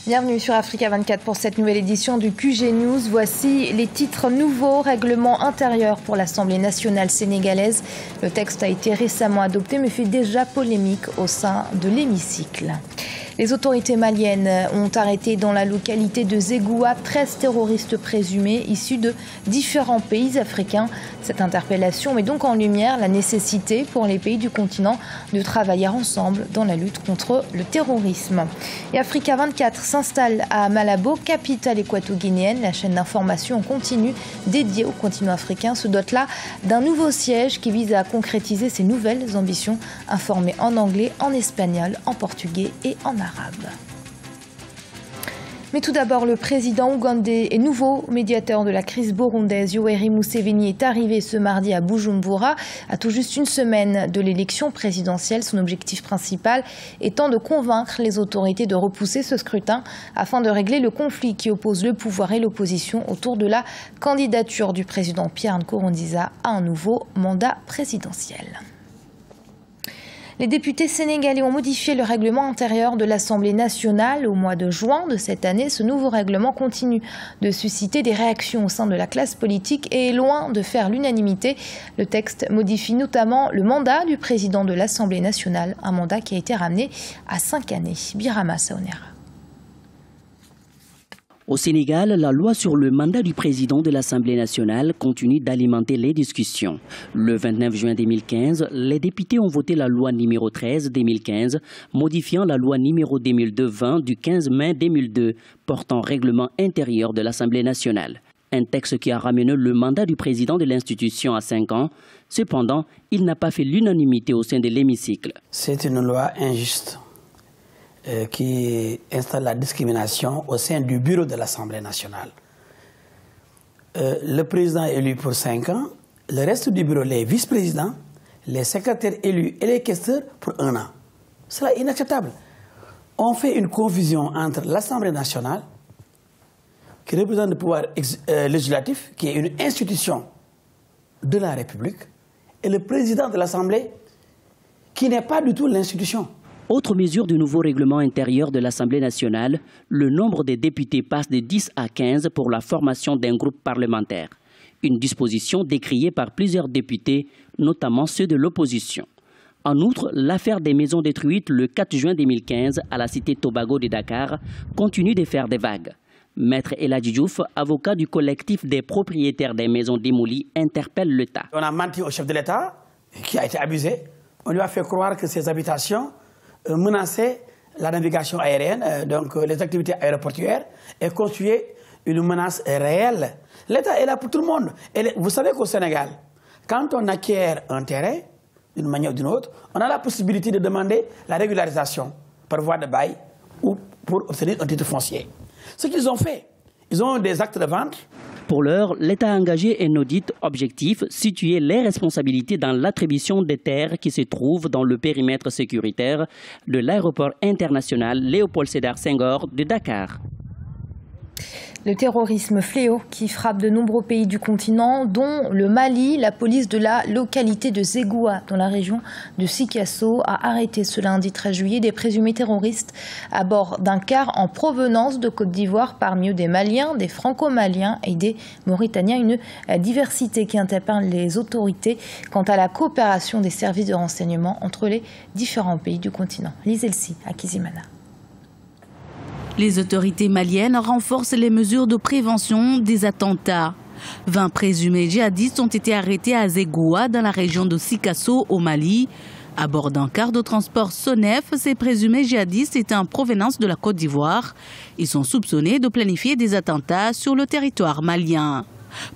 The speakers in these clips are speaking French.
Bienvenue sur Africa 24 pour cette nouvelle édition du QG News. Voici les titres nouveaux. Règlement intérieur pour l'Assemblée nationale sénégalaise. Le texte a été récemment adopté mais fait déjà polémique au sein de l'hémicycle. Les autorités maliennes ont arrêté dans la localité de Zégoua 13 terroristes présumés issus de différents pays africains. Cette interpellation met donc en lumière la nécessité pour les pays du continent de travailler ensemble dans la lutte contre le terrorisme. Et Africa 24 s'installe à Malabo, capitale équato-guinéenne. La chaîne d'information en continu dédiée au continent africain se dote là d'un nouveau siège qui vise à concrétiser ses nouvelles ambitions, informées en anglais, en espagnol, en portugais et en arabe. Mais tout d'abord, le président ougandais et nouveau médiateur de la crise burundaise, Yoweri Museveni, est arrivé ce mardi à Bujumbura, à tout juste une semaine de l'élection présidentielle. Son objectif principal étant de convaincre les autorités de repousser ce scrutin afin de régler le conflit qui oppose le pouvoir et l'opposition autour de la candidature du président Pierre Nkurunziza à un nouveau mandat présidentiel. Les députés sénégalais ont modifié le règlement intérieur de l'Assemblée nationale au mois de juin de cette année. Ce nouveau règlement continue de susciter des réactions au sein de la classe politique et est loin de faire l'unanimité. Le texte modifie notamment le mandat du président de l'Assemblée nationale, un mandat qui a été ramené à 5 années. Birama Saonera. Au Sénégal, la loi sur le mandat du président de l'Assemblée nationale continue d'alimenter les discussions. Le 29 juin 2015, les députés ont voté la loi numéro 13-2015, modifiant la loi numéro 2002-20 du 15 mai 2002, portant règlement intérieur de l'Assemblée nationale. Un texte qui a ramené le mandat du président de l'institution à 5 ans. Cependant, il n'a pas fait l'unanimité au sein de l'hémicycle. C'est une loi injuste qui installe la discrimination au sein du bureau de l'Assemblée nationale. Le président est élu pour 5 ans, le reste du bureau, les vice-présidents, les secrétaires élus et les questeurs pour 1 an. C'est inacceptable. On fait une confusion entre l'Assemblée nationale, qui représente le pouvoir législatif, qui est une institution de la République, et le président de l'Assemblée, qui n'est pas du tout l'institution. Autre mesure du nouveau règlement intérieur de l'Assemblée nationale, le nombre des députés passe de 10 à 15 pour la formation d'un groupe parlementaire. Une disposition décriée par plusieurs députés, notamment ceux de l'opposition. En outre, l'affaire des maisons détruites le 4 juin 2015 à la cité Tobago de Dakar continue de faire des vagues. Maître Eladji Diouf, avocat du collectif des propriétaires des maisons démolies, interpelle l'État. On a menti au chef de l'État, qui a été abusé. On lui a fait croire que ces habitations menaçaient la navigation aérienne, donc les activités aéroportuaires, et constituaient une menace réelle. L'État est là pour tout le monde. Et vous savez qu'au Sénégal, quand on acquiert un terrain, d'une manière ou d'une autre, on a la possibilité de demander la régularisation par voie de bail ou pour obtenir un titre foncier. Ce qu'ils ont fait, ils ont des actes de vente. Pour l'heure, l'État a engagé un audit objectif, situer les responsabilités dans l'attribution des terres qui se trouvent dans le périmètre sécuritaire de l'aéroport international Léopold Sédar Senghor de Dakar. Le terrorisme fléau qui frappe de nombreux pays du continent, dont le Mali. La police de la localité de Zégoua, dans la région de Sikasso, a arrêté ce lundi 13 juillet des présumés terroristes à bord d'un car en provenance de Côte d'Ivoire, parmi eux des Maliens, des Franco-Maliens et des Mauritaniens. Une diversité qui interpelle les autorités quant à la coopération des services de renseignement entre les différents pays du continent. Lise Elsie à Kizimana. Les autorités maliennes renforcent les mesures de prévention des attentats. 20 présumés djihadistes ont été arrêtés à Zégoua, dans la région de Sikasso, au Mali. À bord d'un car de transport Sonef, ces présumés djihadistes étaient en provenance de la Côte d'Ivoire. Ils sont soupçonnés de planifier des attentats sur le territoire malien.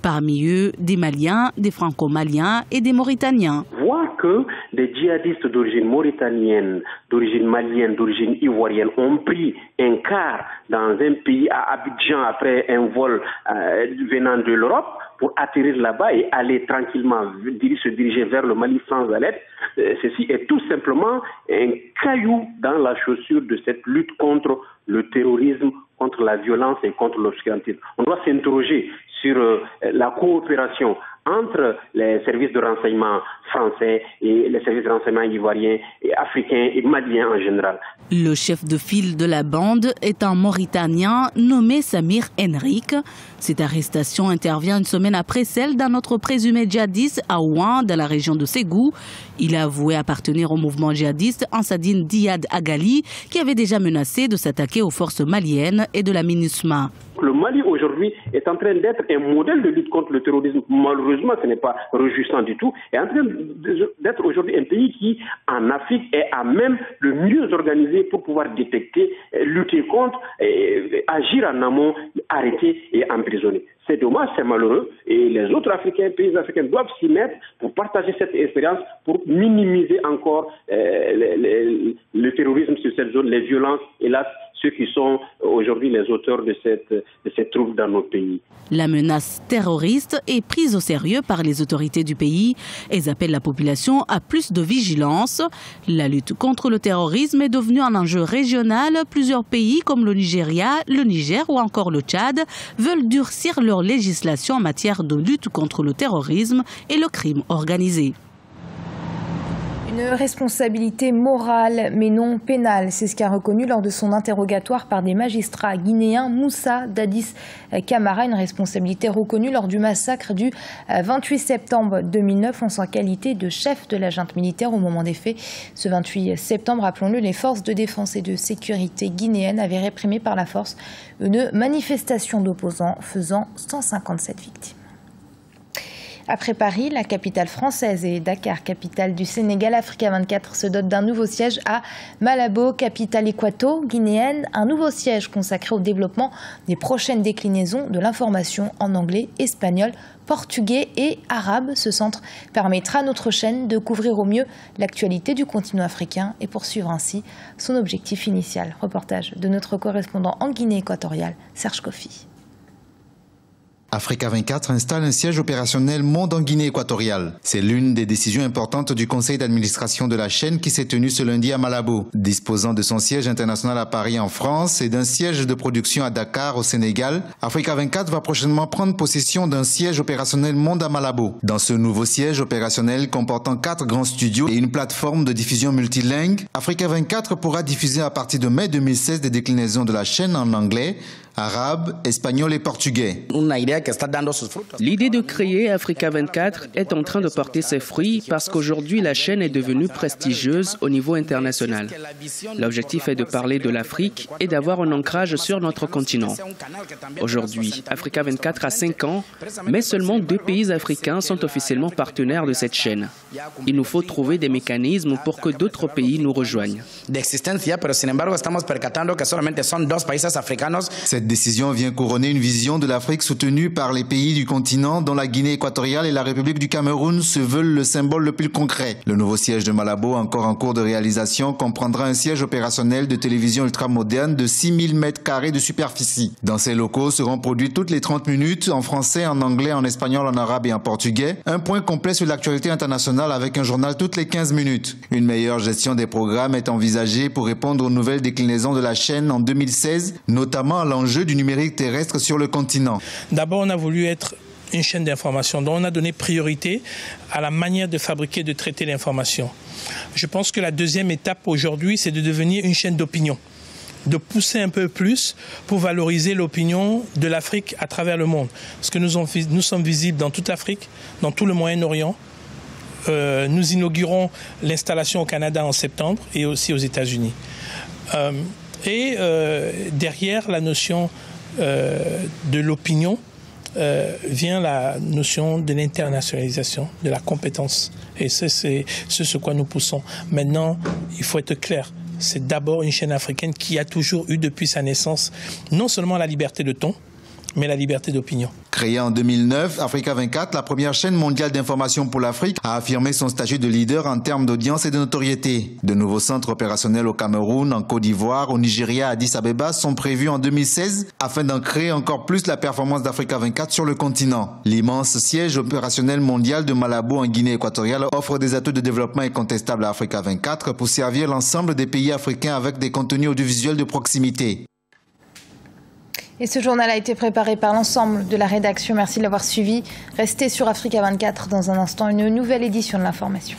Parmi eux, des Maliens, des Franco-Maliens et des Mauritaniens. Voir que des djihadistes d'origine mauritanienne, d'origine malienne, d'origine ivoirienne ont pris un car dans un pays à Abidjan après un vol venant de l'Europe pour atterrir là-bas et aller tranquillement se diriger vers le Mali sans aide, ceci est tout simplement un caillou dans la chaussure de cette lutte contre le terrorisme, contre la violence et contre l'obscurantisme. On doit s'interroger sur la coopération entre les services de renseignement français et les services de renseignement ivoiriens et africains et maliens en général. Le chef de file de la bande est un Mauritanien nommé Samir Henrique. Cette arrestation intervient une semaine après celle d'un autre présumé djihadiste à Ouan, dans la région de Ségou. Il a avoué appartenir au mouvement djihadiste Ansadine Diad Agali, qui avait déjà menacé de s'attaquer aux forces maliennes et de la MINUSMA. Le Mali aujourd'hui est en train d'être un modèle de lutte contre le terrorisme. Malheureusement, ce n'est pas réjouissant du tout. Il est en train d'être aujourd'hui un pays qui, en Afrique, est à même le mieux organisé pour pouvoir détecter, lutter contre, agir en amont, arrêter et emprisonner. C'est dommage, c'est malheureux. Et les autres pays africains doivent s'y mettre pour partager cette expérience, pour minimiser encore le terrorisme sur cette zone, les violences, hélas, ceux qui sont aujourd'hui les auteurs de cette trouble dans notre pays. La menace terroriste est prise au sérieux par les autorités du pays. Elles appellent la population à plus de vigilance. La lutte contre le terrorisme est devenue un enjeu régional. Plusieurs pays comme le Nigeria, le Niger ou encore le Tchad veulent durcir leur législation en matière de lutte contre le terrorisme et le crime organisé. Une responsabilité morale mais non pénale, c'est ce qu'a reconnu lors de son interrogatoire par des magistrats guinéens Moussa Dadis Camara, une responsabilité reconnue lors du massacre du 28 septembre 2009 en sa qualité de chef de la junte militaire au moment des faits. Ce 28 septembre, rappelons-le, les forces de défense et de sécurité guinéennes avaient réprimé par la force une manifestation d'opposants faisant 157 victimes. Après Paris, la capitale française, et Dakar, capitale du Sénégal, Africa 24 se dote d'un nouveau siège à Malabo, capitale équato-guinéenne. Un nouveau siège consacré au développement des prochaines déclinaisons de l'information en anglais, espagnol, portugais et arabe. Ce centre permettra à notre chaîne de couvrir au mieux l'actualité du continent africain et poursuivre ainsi son objectif initial. Reportage de notre correspondant en Guinée équatoriale, Serge Kofi. Africa 24 installe un siège opérationnel monde en Guinée équatoriale. C'est l'une des décisions importantes du conseil d'administration de la chaîne qui s'est tenu ce lundi à Malabo. Disposant de son siège international à Paris en France et d'un siège de production à Dakar au Sénégal, Africa 24 va prochainement prendre possession d'un siège opérationnel monde à Malabo. Dans ce nouveau siège opérationnel comportant 4 grands studios et une plateforme de diffusion multilingue, Africa 24 pourra diffuser à partir de mai 2016 des déclinaisons de la chaîne en anglais, arabe, espagnol et portugais. L'idée de créer Africa 24 est en train de porter ses fruits parce qu'aujourd'hui la chaîne est devenue prestigieuse au niveau international. L'objectif est de parler de l'Afrique et d'avoir un ancrage sur notre continent. Aujourd'hui, Africa 24 a 5 ans, mais seulement 2 pays africains sont officiellement partenaires de cette chaîne. Il nous faut trouver des mécanismes pour que d'autres pays nous rejoignent. Cette décision vient couronner une vision de l'Afrique soutenue par les pays du continent dont la Guinée équatoriale et la République du Cameroun se veulent le symbole le plus concret. Le nouveau siège de Malabo, encore en cours de réalisation, comprendra un siège opérationnel de télévision ultramoderne de 6000 m² de superficie. Dans ces locaux seront produits toutes les 30 minutes, en français, en anglais, en espagnol, en arabe et en portugais, un point complet sur l'actualité internationale avec un journal toutes les 15 minutes. Une meilleure gestion des programmes est envisagée pour répondre aux nouvelles déclinaisons de la chaîne en 2016, notamment à l'enjeu du numérique terrestre sur le continent. D'abord, on a voulu être une chaîne d'information, donc on a donné priorité à la manière de fabriquer, de traiter l'information. Je pense que la deuxième étape aujourd'hui, c'est de devenir une chaîne d'opinion, de pousser un peu plus pour valoriser l'opinion de l'Afrique à travers le monde. Parce que nous sommes visibles dans toute l'Afrique, dans tout le Moyen-Orient. Nous inaugurons l'installation au Canada en septembre et aussi aux États-Unis. Derrière la notion de l'opinion vient la notion de l'internationalisation, de la compétence. Et c'est ce quoi nous poussons. Maintenant, il faut être clair. C'est d'abord une chaîne africaine qui a toujours eu depuis sa naissance non seulement la liberté de ton, mais la liberté d'opinion. Créée en 2009, Africa 24, la première chaîne mondiale d'information pour l'Afrique, a affirmé son statut de leader en termes d'audience et de notoriété. De nouveaux centres opérationnels au Cameroun, en Côte d'Ivoire, au Nigeria, à Addis Abeba sont prévus en 2016 afin d'ancrer encore plus la performance d'Africa 24 sur le continent. L'immense siège opérationnel mondial de Malabo en Guinée équatoriale offre des atouts de développement incontestables à Africa 24 pour servir l'ensemble des pays africains avec des contenus audiovisuels de proximité. Et ce journal a été préparé par l'ensemble de la rédaction. Merci de l'avoir suivi. Restez sur Africa 24 dans un instant, une nouvelle édition de l'information.